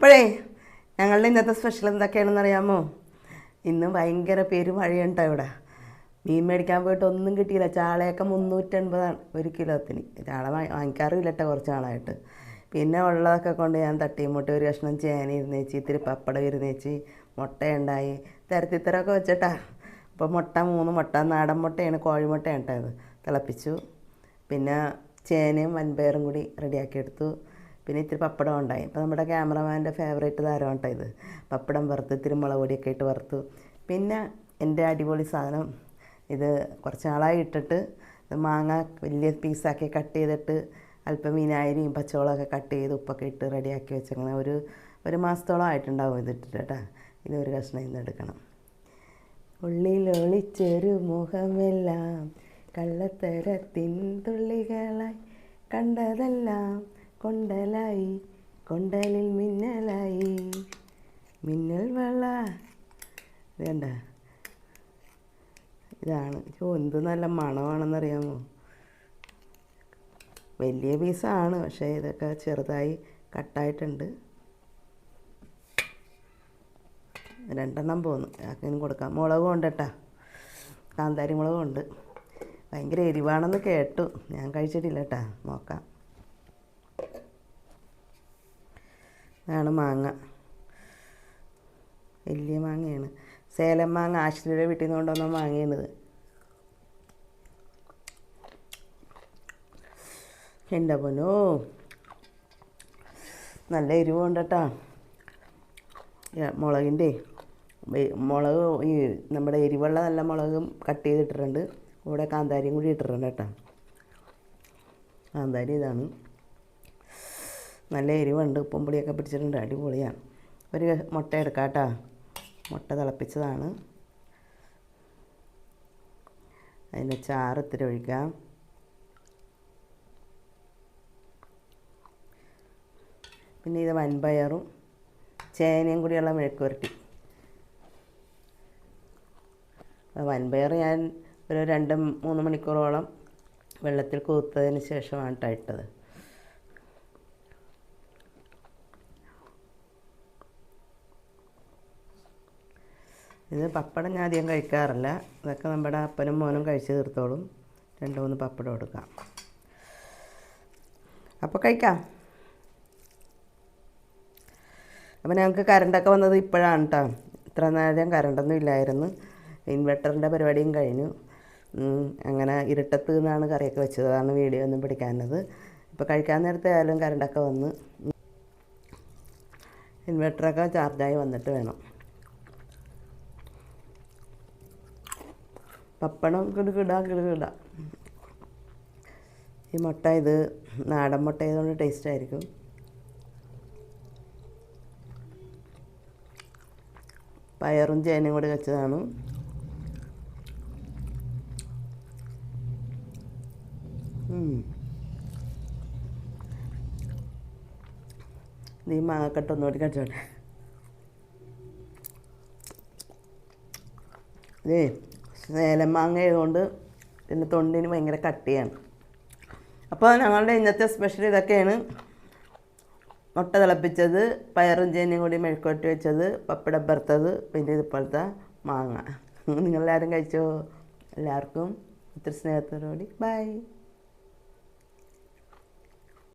അപ്പോഴേ ഞങ്ങളുടെ ഇന്നത്തെ സ്പെഷ്യൽ എന്തൊക്കെയാണെന്ന് അറിയാമോ? ഇന്ന് ഭയങ്കര പെരുമഴയുണ്ടോ ഇവിടെ. മീൻ മേടിക്കാൻ പോയിട്ട് ഒന്നും കിട്ടിയില്ല. ചാളയൊക്കെ 380 ഒരു കിലോത്തിന്. ചാള വാങ്ങിക്കാറില്ല കേട്ടോ കുറച്ച് നാളായിട്ട്. പിന്നെ ഉള്ളതൊക്കെ കൊണ്ട് ഞാൻ തട്ടിമുട്ടി ഒരു കഷ്ണം ചേന ഇരുന്നേച്ച്, ഇത്തിരി പപ്പടം ഇരുന്നേച്ച്, മുട്ടയുണ്ടായി, തരത്തിത്തരമൊക്കെ വെച്ചിട്ടാ. അപ്പോൾ മുട്ട 3 മുട്ട, നാടൻ മുട്ടയാണ്, കോഴിമുട്ടയാണ് കേട്ടോ. ഇത് തിളപ്പിച്ചു. പിന്നെ ചേനയും വൻപയറും കൂടി റെഡിയാക്കി എടുത്തു. പിന്നെ ഇത്തിരി പപ്പടം ഉണ്ടായി. ഇപ്പോൾ നമ്മുടെ ക്യാമറമാൻ്റെ ഫേവറേറ്റ് താരമാണ് കേട്ടോ ഇത്. പപ്പടം വറുത്ത് ഇത്തിരി മുളക് പൊടിയൊക്കെ ഇട്ട് വറുത്തു. പിന്നെ എൻ്റെ അടിപൊളി സാധനം, ഇത് കുറച്ച് നാളായി ഇട്ടിട്ട്, മാങ്ങ വലിയ പീസാക്കി കട്ട് ചെയ്തിട്ട് അല്പം വിനാഗിരിയും പച്ചമുളകൊക്കെ കട്ട് ചെയ്ത് ഉപ്പൊക്കെ ഇട്ട് റെഡിയാക്കി വെച്ചങ്ങനെ ഒരു മാസത്തോളം ആയിട്ടുണ്ടാവും ഇതിട്ടിട്ട് കേട്ടോ. ഇതൊരു കഷ്ണം ഇന്ന് എടുക്കണം. ഉള്ളിലൊളിച്ചൊരു മുഖമെല്ലാം കള്ളത്തരത്തിൻ തുള്ളികളായി, കണ്ടതെല്ലാം കൊണ്ടലായി, കൊണ്ടലിൽ മിന്നലായി, മിന്നൽ വള. വേണ്ട, ഇതാണ്. എന്ത് നല്ല മണമാണെന്നറിയാമോ? വലിയ പീസാണ്, പക്ഷേ ഇതൊക്കെ ചെറുതായി കട്ടായിട്ടുണ്ട്. 2 പോന്നു. ആർക്കെങ്കിലും കൊടുക്കാം. മുളകും ഉണ്ട് കേട്ടോ, കാന്താരി മുളകും ഉണ്ട്. ഭയങ്കര എരിവാണെന്ന് കേട്ടു, ഞാൻ കഴിച്ചിട്ടില്ല കേട്ടോ, നോക്കാം. ഇതാണ് മാങ്ങ, വലിയ മാങ്ങയാണ്. സേലം മാങ്ങ, ആശ്രിയുടെ വീട്ടിൽ നിന്ന് കൊണ്ടുവന്ന മാങ്ങയാണിത്. എൻ്റെ പൊന്നോ, നല്ല എരിവുണ്ട് കേട്ടോ. മുളകിൻ്റെ മുളക്, ഈ നമ്മുടെ എരിവുള്ള നല്ല മുളകും കട്ട് ചെയ്തിട്ടിട്ടുണ്ട്. കൂടെ കാന്താരിയും കൂടി ഇട്ടിട്ടുണ്ട് കേട്ടോ. കാന്താരി ഇതാണ്. നല്ല എരിവുണ്ട്, ഉപ്പും പുളിയൊക്കെ പിടിച്ചിട്ടുണ്ട്, അടിപൊളിയാണ്. ഒരു മുട്ട എടുക്കാം കേട്ടോ. മുട്ട തിളപ്പിച്ചതാണ്. അതിൻ്റെ ചാറ് ഇത്തിരി ഒഴിക്കാം. പിന്നെ ഇത് വൻപയറും ചേനയും കൂടിയുള്ള മെഴുക്കുവരട്ടി. വൻപയർ ഞാൻ ഒരു 2-3 മണിക്കൂറോളം വെള്ളത്തിൽ കുതിർത്തതിന് ശേഷമാണ് കേട്ടോ ഇട്ടത്. ഇത് പപ്പടം ഞാൻ അധികം കഴിക്കാറില്ല. ഇതൊക്കെ നമ്മുടെ അപ്പനും മോനും കഴിച്ച് തീർത്തോളും. 2-3 പപ്പടം എടുക്കാം. അപ്പോൾ കഴിക്കാം. അപ്പോൾ ഞങ്ങൾക്ക് കറണ്ടൊക്കെ വന്നത് ഇപ്പോഴാണ് കേട്ടോ. ഇത്ര നേരം കറണ്ടൊന്നും ഇല്ലായിരുന്നു. ഇൻവെർട്ടറിൻ്റെ പരിപാടിയും കഴിഞ്ഞു. അങ്ങനെ ഇരുട്ടത്ത് നിന്നാണ് കറിയൊക്കെ വെച്ചത്. അതാണ് വീഡിയോ ഒന്നും പിടിക്കാനത്. ഇപ്പോൾ കഴിക്കാൻ നേരത്തെ ആയാലും കറണ്ടൊക്കെ വന്ന് ഇൻവെർട്ടറൊക്കെ ചാർജായി വന്നിട്ട് വേണം. പപ്പടം കിടുകിട. ഈ മുട്ട ഇത് നാടൻ മുട്ട ആയതുകൊണ്ട് ടേസ്റ്റ് ആയിരിക്കും. പയറും ചേനയും കൂടി വെച്ചതാണ്. ഈ മാങ്ങക്കട്ട ഒന്നുകൂടി കഴിച്ചോട്ടെ. ഇതേ സേലം മാങ്ങ ആയതുകൊണ്ട് പിന്നെ തൊണ്ടിന് ഭയങ്കര കട്ടിയാണ്. അപ്പോൾ ഞങ്ങളുടെ ഇന്നത്തെ സ്പെഷ്യൽ ഇതൊക്കെയാണ്. മുട്ട തിളപ്പിച്ചത്, പയറും ചേനയും കൂടി മെഴുക്കുവരട്ടി വെച്ചത്, പപ്പടം വറുത്തത്, പിന്നെ ഇതുപോലത്തെ മാങ്ങ. നിങ്ങളെല്ലാവരും കഴിച്ചോ? എല്ലാവർക്കും ഒത്തിരി സ്നേഹത്തോടുകൂടി ബൈ.